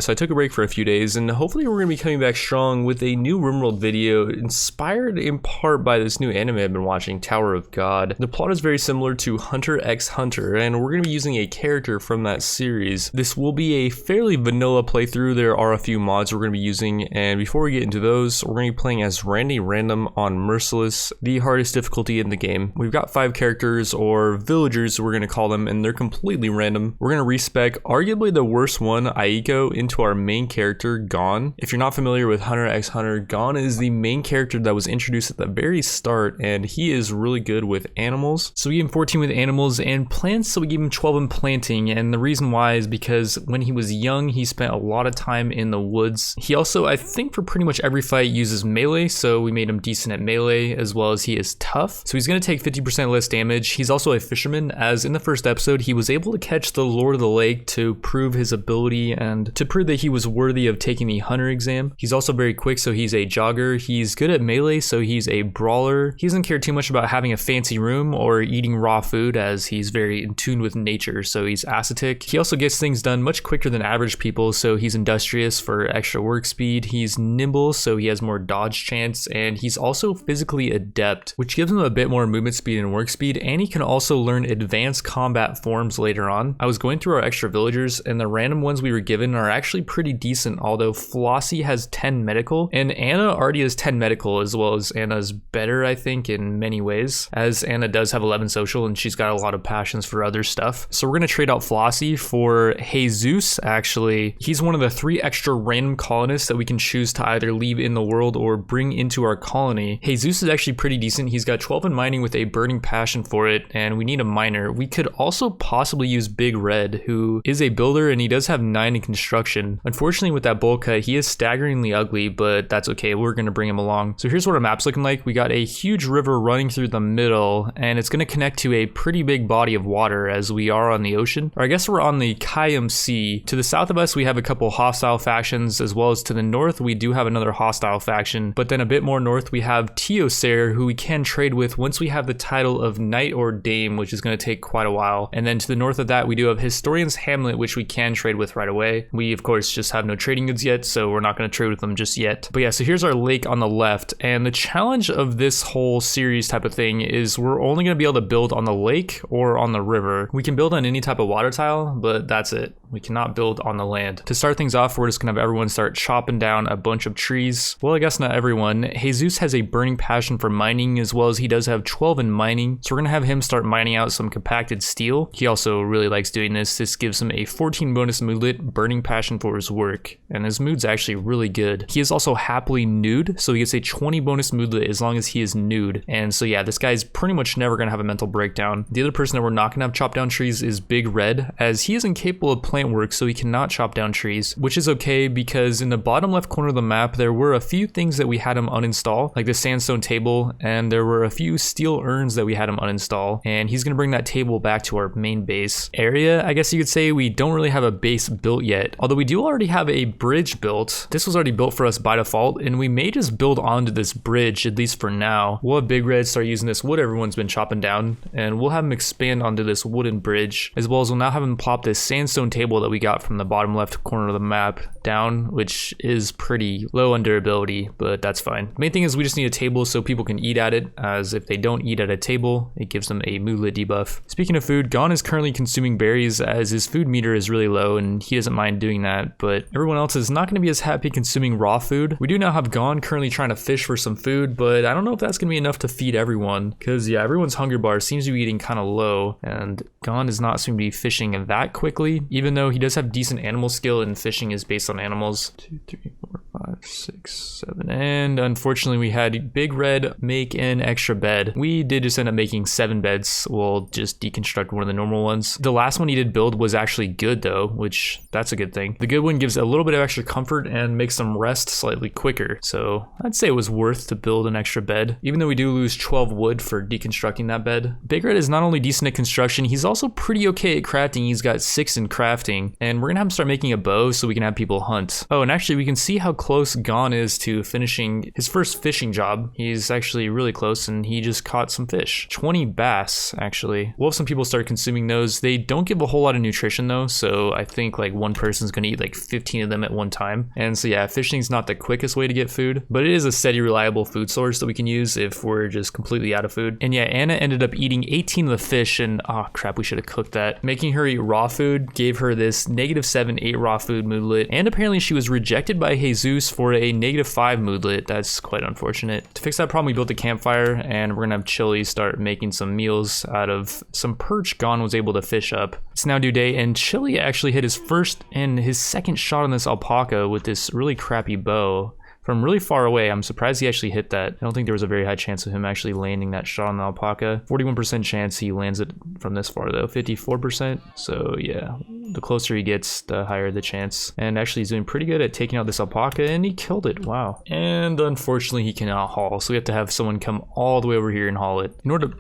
So I took a break for a few days, and hopefully we're going to be coming back strong with a new RimWorld video inspired in part by this new anime I've been watching, Tower of God. The plot is very similar to Hunter x Hunter, and we're going to be using a character from that series. This will be a fairly vanilla playthrough. There are a few mods we're going to be using, and before we get into those, we're going to be playing as Randy Random on Merciless, the hardest difficulty in the game. We've got 5 characters, or villagers we're going to call them, and they're completely random. We're going to respec arguably the worst one, Aiko, into our main character, Gon. If you're not familiar with Hunter x Hunter, Gon is the main character that was introduced at the very start, and he is really good with animals. So we gave him 14 with animals and plants, so we gave him 12 in planting, and the reason why is because when he was young, he spent a lot of time in the woods. He also, I think for pretty much every fight, uses melee, so we made him decent at melee, as well as he is tough. So he's going to take 50% less damage. He's also a fisherman, as in the first episode, he was able to catch the Lord of the Lake to prove his ability and to prove that he was worthy of taking the hunter exam. He's also very quick, so he's a jogger. He's good at melee, so he's a brawler. He doesn't care too much about having a fancy room or eating raw food, as he's very in tune with nature, so he's ascetic. He also gets things done much quicker than average people, so he's industrious for extra work speed. He's nimble, so he has more dodge chance, and he's also physically adept, which gives him a bit more movement speed and work speed, and he can also learn advanced combat forms later on. I was going through our extra villagers, and the random ones we were given are actually pretty decent, although Flossie has 10 medical, and Anna already has 10 medical, as well as Anna's better, I think, in many ways, as Anna does have 11 social, and she's got a lot of passions for other stuff. So we're going to trade out Flossie for Jesus, actually. He's one of the 3 extra random colonists that we can choose to either leave in the world or bring into our colony. Jesus is actually pretty decent. He's got 12 in mining with a burning passion for it, and we need a miner. We could also possibly use Big Red, who is a builder, and he does have 9 in construction. Unfortunately, with that bowl cut, he is staggeringly ugly, but that's okay. We're going to bring him along. So here's what our map's looking like. We got a huge river running through the middle, and it's going to connect to a pretty big body of water, as we are on the ocean. Or I guess we're on the Kayam Sea. To the south of us, we have a couple hostile factions, as well as to the north, we do have another hostile faction. But then a bit more north, we have Teosair, who we can trade with once we have the title of Knight or Dame, which is going to take quite a while. And then to the north of that, we do have Historian's Hamlet, which we can trade with right away. We, of course, just have no trading goods yet, so we're not going to trade with them just yet. But yeah, so here's our lake on the left, and the challenge of this whole series type of thing is we're only going to be able to build on the lake or on the river. We can build on any type of water tile, but that's it. We cannot build on the land. To start things off, we're just going to have everyone start chopping down a bunch of trees. Well, I guess not everyone. Jesus has a burning passion for mining, as well as he does have 12 in mining, so we're going to have him start mining out some compacted steel. He also really likes doing this. This gives him a 14 bonus moodlet, burning passion for his work, and his mood's actually really good. He is also happily nude, so he gets a 20 bonus moodlet as long as he is nude. And so yeah, this guy's pretty much never going to have a mental breakdown. The other person that we're not going to have chop down trees is Big Red, as he is incapable of plant work, so he cannot chop down trees, which is okay because in the bottom left corner of the map, there were a few things that we had him uninstall, like the sandstone table, and there were a few steel urns that we had him uninstall, and he's going to bring that table back to our main base area. I guess you could say we don't really have a base built yet, although we do already have a bridge built. This was already built for us by default, and we may just build onto this bridge, at least for now. We'll have Big Red start using this wood everyone's been chopping down, and we'll have him expand onto this wooden bridge, as well as we'll now have him plop this sandstone table that we got from the bottom left corner of the map down, which is pretty low on durability, but that's fine. The main thing is we just need a table so people can eat at it, as if they don't eat at a table, it gives them a moodlet debuff. Speaking of food, Gon is currently consuming berries, as his food meter is really low, and he doesn't mind doing that, but everyone else is not going to be as happy consuming raw food. We do now have Gon currently trying to fish for some food, but I don't know if that's going to be enough to feed everyone, because yeah, everyone's hunger bar seems to be getting kind of low, and Gon does not seem to be fishing that quickly, even though he does have decent animal skill, and fishing is based on animals. 2, 3, 4, 5, 6, 7, and unfortunately we had Big Red make an extra bed. We did just end up making 7 beds. We'll just deconstruct one of the normal ones. The last one he did build was actually good though, which that's a good thing. The good one gives a little bit of extra comfort and makes them rest slightly quicker, so I'd say it was worth to build an extra bed, even though we do lose 12 wood for deconstructing that bed. Big Red is not only decent at construction, he's also pretty okay at crafting. He's got 6 in crafting, and we're gonna have him start making a bow so we can have people hunt. Oh, and actually we can see how close close Gon is to finishing his first fishing job. He's actually really close, and he just caught some fish. 20 bass, actually. We'll have some people start consuming those. They don't give a whole lot of nutrition though, so I think like one person's gonna eat like 15 of them at one time. And so yeah, fishing's not the quickest way to get food, but it is a steady, reliable food source that we can use if we're just completely out of food. And yeah, Anna ended up eating 18 of the fish, and oh crap, we should have cooked that. Making her eat raw food gave her this -7 8 raw food moodlet, and apparently she was rejected by Jesus for a -5 moodlet. That's quite unfortunate. To fix that problem, we built a campfire, and we're gonna have Chili start making some meals out of some perch Gon was able to fish up. It's now due day, and Chili actually hit his first and his second shot on this alpaca with this really crappy bow from really far away. I'm surprised he actually hit that. I don't think there was a very high chance of him actually landing that shot on the alpaca. 41% chance he lands it from this far though, 54%. So yeah, the closer he gets, the higher the chance. And actually he's doing pretty good at taking out this alpaca, and he killed it, wow. And unfortunately he cannot haul, so we have to have someone come all the way over here and haul it. In order to,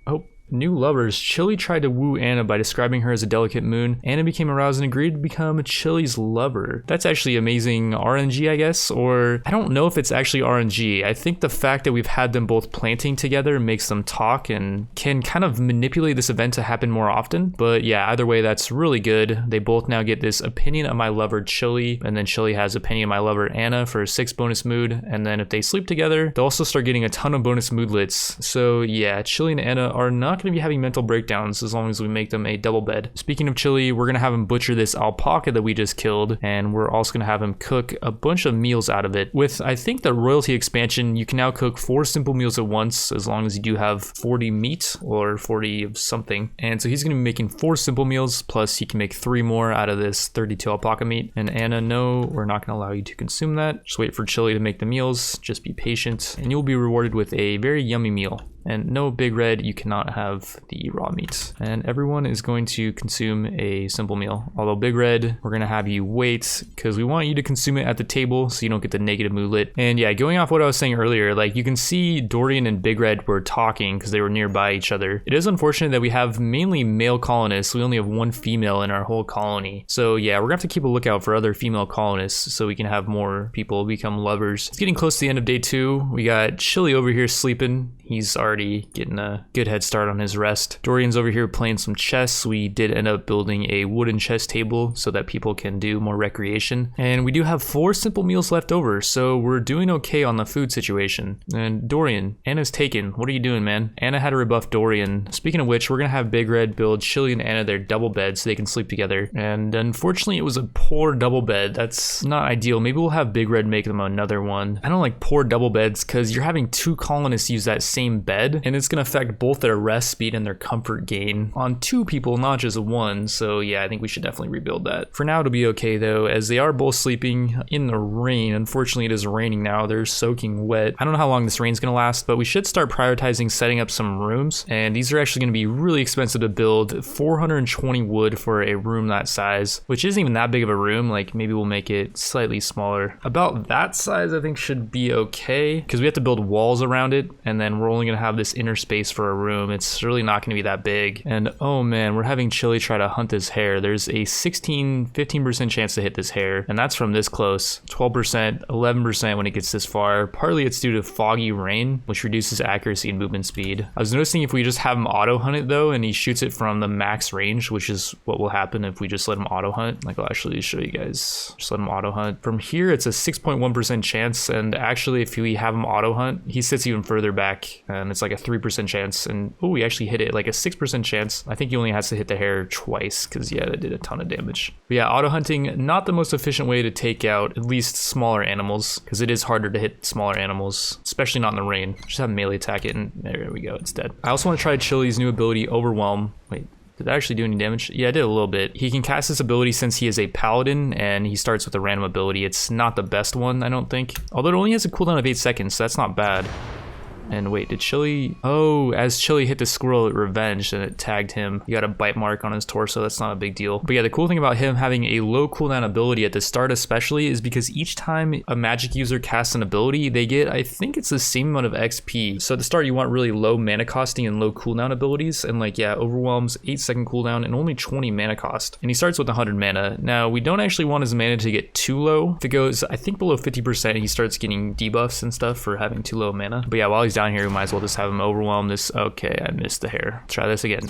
oh. New lovers. Chili tried to woo Anna by describing her as a delicate moon. Anna became aroused and agreed to become Chili's lover. That's actually amazing RNG, I guess, or I don't know if it's actually RNG. I think the fact that we've had them both planting together makes them talk and can kind of manipulate this event to happen more often. But yeah, either way, that's really good. They both now get this opinion of my lover Chili, and then Chili has opinion of my lover Anna for 6 bonus mood. And then if they sleep together, they'll also start getting a ton of bonus moodlets. So yeah, Chili and Anna are not going to be having mental breakdowns as long as we make them a double bed. Speaking of Chili, we're going to have him butcher this alpaca that we just killed, and we're also going to have him cook a bunch of meals out of it. With, I think, the royalty expansion, you can now cook 4 simple meals at once as long as you do have 40 meat or 40 of something. And so he's going to be making 4 simple meals, plus he can make 3 more out of this 32 alpaca meat. And Anna, no, we're not going to allow you to consume that. Just wait for Chili to make the meals. Just be patient, and you'll be rewarded with a very yummy meal. And no, Big Red, you cannot have the raw meat. And everyone is going to consume a simple meal. Although Big Red, we're gonna have you wait because we want you to consume it at the table so you don't get the negative moodlet. And yeah, going off what I was saying earlier, like you can see Dorian and Big Red were talking because they were nearby each other. It is unfortunate that we have mainly male colonists. We only have 1 female in our whole colony. So yeah, we're gonna have to keep a lookout for other female colonists so we can have more people become lovers. It's getting close to the end of day 2. We got Chili over here sleeping. He's already getting a good head start on his rest. Dorian's over here playing some chess. We did end up building a wooden chess table so that people can do more recreation. And we do have 4 simple meals left over, so we're doing okay on the food situation. And Dorian, Anna's taken. What are you doing, man? Anna had to rebuff Dorian. Speaking of which, we're gonna have Big Red build Chili and Anna their double bed so they can sleep together. And unfortunately, it was a poor double bed. That's not ideal. Maybe we'll have Big Red make them another one. I don't like poor double beds because you're having 2 colonists use that same bed, and it's going to affect both their rest speed and their comfort gain on 2 people, not just 1. So yeah, I think we should definitely rebuild that. For now, it'll be okay though, as they are both sleeping in the rain. Unfortunately, it is raining now. They're soaking wet. I don't know how long this rain's going to last, but we should start prioritizing setting up some rooms, and these are actually going to be really expensive to build. 420 wood for a room that size, which isn't even that big of a room. Like maybe we'll make it slightly smaller. About that size I think should be okay, because we have to build walls around it, and then we're only gonna have this inner space for a room. It's really not gonna be that big. And oh man, we're having Chili try to hunt this hare. There's a 15% chance to hit this hare, and that's from this close. 12%, 11% when it gets this far. Partly it's due to foggy rain, which reduces accuracy and movement speed. I was noticing if we just have him auto hunt it though, and he shoots it from the max range, which is what will happen if we just let him auto hunt. Like I'll actually show you guys. Just let him auto hunt. From here, it's a 6.1% chance, and actually if we have him auto hunt, he sits even further back, and it's like a 3% chance. And oh, we actually hit it, like a 6% chance. I think he only has to hit the hare twice, because yeah, that did a ton of damage. But yeah, auto hunting, not the most efficient way to take out at least smaller animals, because it is harder to hit smaller animals, especially not in the rain. Just have melee attack it, and there we go, it's dead. I also want to try Chili's new ability, Overwhelm. Wait, did that actually do any damage? Yeah, it did a little bit. He can cast this ability since he is a paladin, and he starts with a random ability. It's not the best one, I don't think. Although it only has a cooldown of 8 seconds, so that's not bad. And wait, did Chili? Oh, as Chili hit the squirrel, it revenged and it tagged him. He got a bite mark on his torso. That's not a big deal. But yeah, the cool thing about him having a low cooldown ability at the start especially is because each time a magic user casts an ability, they get, I think it's the same amount of XP. So at the start, you want really low mana costing and low cooldown abilities. And like, yeah, Overwhelm's 8-second cooldown and only 20 mana cost. And he starts with 100 mana. Now, we don't actually want his mana to get too low. If it goes, I think below 50%, he starts getting debuffs and stuff for having too low mana. But yeah, while he's down here, we might as well just have him overwhelm this. Okay, I missed the hair. Try this again.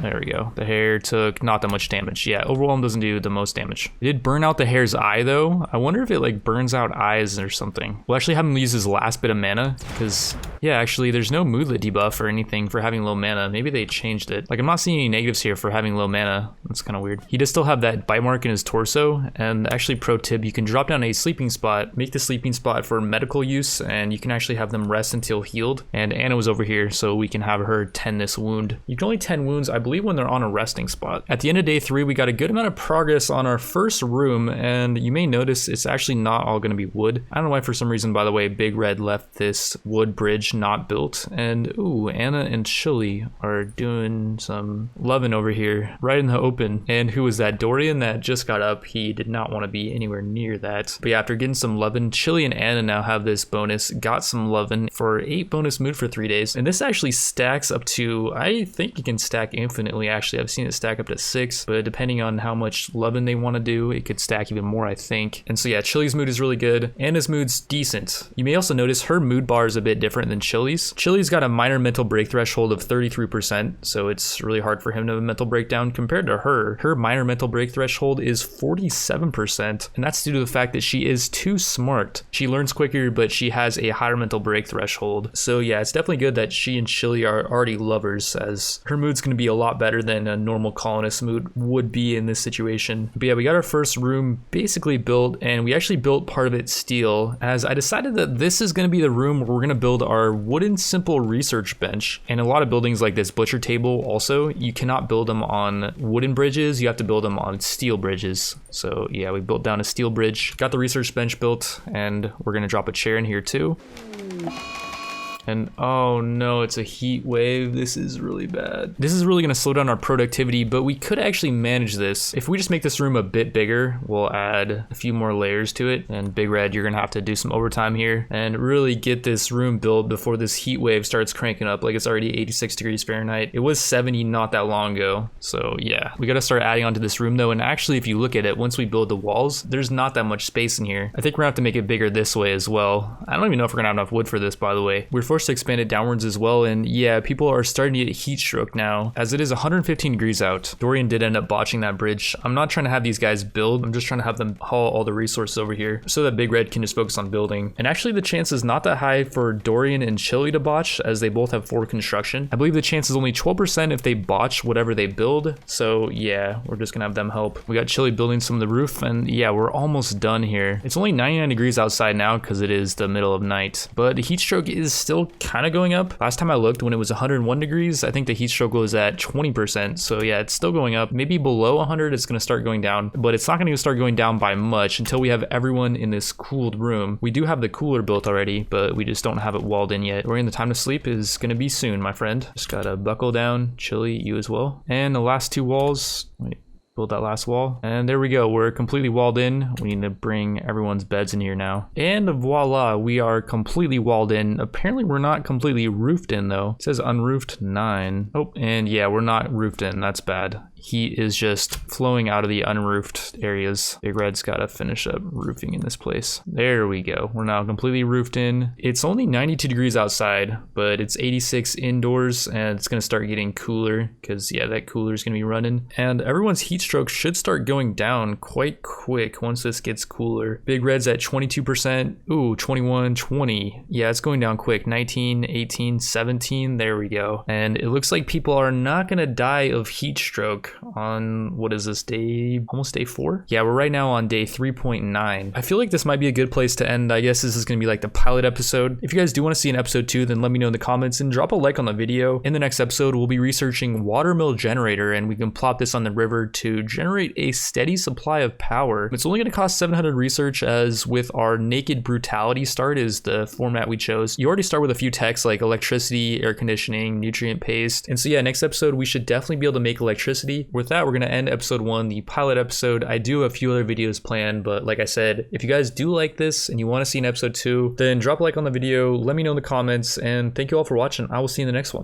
There we go. The hair took not that much damage. Yeah, Overwhelm doesn't do the most damage. It did burn out the hair's eye though. I wonder if it like burns out eyes or something. We'll actually have him use his last bit of mana because yeah, actually there's no moodlet debuff or anything for having low mana. Maybe they changed it. Like I'm not seeing any negatives here for having low mana. That's kind of weird. He does still have that bite mark in his torso. And actually pro tip, you can drop down a sleeping spot, make the sleeping spot for medical use, and you can actually have them rest until healed. And Anna was over here so we can have her 10 this wound. You can only 10 wounds, I believe, when they're on a resting spot. At the end of day 3, we got a good amount of progress on our first room, and you may notice it's actually not all going to be wood. I don't know why for some reason, by the way, Big Red left this wood bridge not built. And ooh, Anna and Chili are doing some loving over here right in the open. And who was that? Dorian that just got up. He did not want to be anywhere near that. But yeah, after getting some loving, Chili and Anna now have this bonus, got some loving for 8 bonus mood for 3 days. And this actually stacks up to, I think you can stack infinitely. Actually, I've seen it stack up to 6, but depending on how much loving they want to do, it could stack even more, I think. And so yeah, Chili's mood is really good. Anna's mood's decent. You may also notice her mood bar is a bit different than Chili's. Chili's got a minor mental break threshold of 33%, so it's really hard for him to have a mental breakdown. Compared to her, her minor mental break threshold is 47%, and that's due to the fact that she is too smart. She learns quicker, but she has a higher mental break threshold. So yeah, it's definitely good that she and Chili are already lovers, as her mood's going to be a lot better than a normal colonist mood would be in this situation. But yeah, we got our first room basically built, and we actually built part of it steel, as I decided that this is going to be the room where we're going to build our wooden simple research bench. And a lot of buildings like this butcher table also, you cannot build them on wooden bridges, you have to build them on steel bridges. So yeah, we built down a steel bridge, got the research bench built, and we're going to drop a chair in here too. And oh no, it's a heat wave. This is really bad. This is really gonna slow down our productivity, but we could actually manage this. If we just make this room a bit bigger, we'll add a few more layers to it. And Big Red, you're gonna have to do some overtime here and really get this room built before this heat wave starts cranking up. Like it's already 86 degrees Fahrenheit. It was 70 not that long ago. So yeah, we gotta start adding onto this room though. And actually, if you look at it, once we build the walls, there's not that much space in here. I think we're gonna have to make it bigger this way as well. I don't even know if we're gonna have enough wood for this, by the way. We're forced to expand it downwards as well, and yeah, people are starting to get heat stroke now, as it is 115 degrees out. Dorian did end up botching that bridge. I'm not trying to have these guys build, I'm just trying to have them haul all the resources over here so that Big Red can just focus on building. And actually the chance is not that high for Dorian and Chili to botch, as they both have 4 construction. I believe the chance is only 12% if they botch whatever they build. So yeah, we're just gonna have them help. We got Chili building some of the roof, and yeah, we're almost done here. It's only 99 degrees outside now because it is the middle of night, but the heat stroke is still kind of going up. Last time I looked, when it was 101 degrees, I think the heat stroke was at 20%. So yeah, it's still going up. Maybe below 100, it's going to start going down, but it's not going to start going down by much until we have everyone in this cooled room. We do have the cooler built already, but we just don't have it walled in yet. The time to sleep is going to be soon, my friend. Just gotta buckle down. Chili, you as well. And the last 2 walls, wait. Build that last wall, and there we go. We're completely walled in. We need to bring everyone's beds in here now, and voila, we are completely walled in. Apparently we're not completely roofed in though. It says unroofed 9. Oh, and yeah, we're not roofed in. That's bad. Heat is just flowing out of the unroofed areas. Big Red's gotta finish up roofing in this place. There we go. We're now completely roofed in. It's only 92 degrees outside, but it's 86 indoors, and it's gonna start getting cooler because yeah, that cooler is gonna be running. And everyone's heat stroke should start going down quite quick once this gets cooler. Big Red's at 22%. Ooh, 21, 20. Yeah, it's going down quick. 19, 18, 17. There we go. And it looks like people are not gonna die of heat stroke. on, what is this, almost day 4? Yeah, we're right now on day 3.9. I feel like this might be a good place to end. I guess this is gonna be like the pilot episode. If you guys do want to see an episode 2, then let me know in the comments and drop a like on the video. In the next episode, we'll be researching watermill generator, and we can plop this on the river to generate a steady supply of power. It's only gonna cost 700 research, as with our naked brutality start is the format we chose. You already start with a few techs like electricity, air conditioning, nutrient paste. And so yeah, next episode, we should definitely be able to make electricity. With that, we're gonna end episode 1, the pilot episode. I do have a few other videos planned, but like I said, if you guys do like this and you want to see an episode 2, then drop a like on the video, let me know in the comments, and thank you all for watching. I will see you in the next one.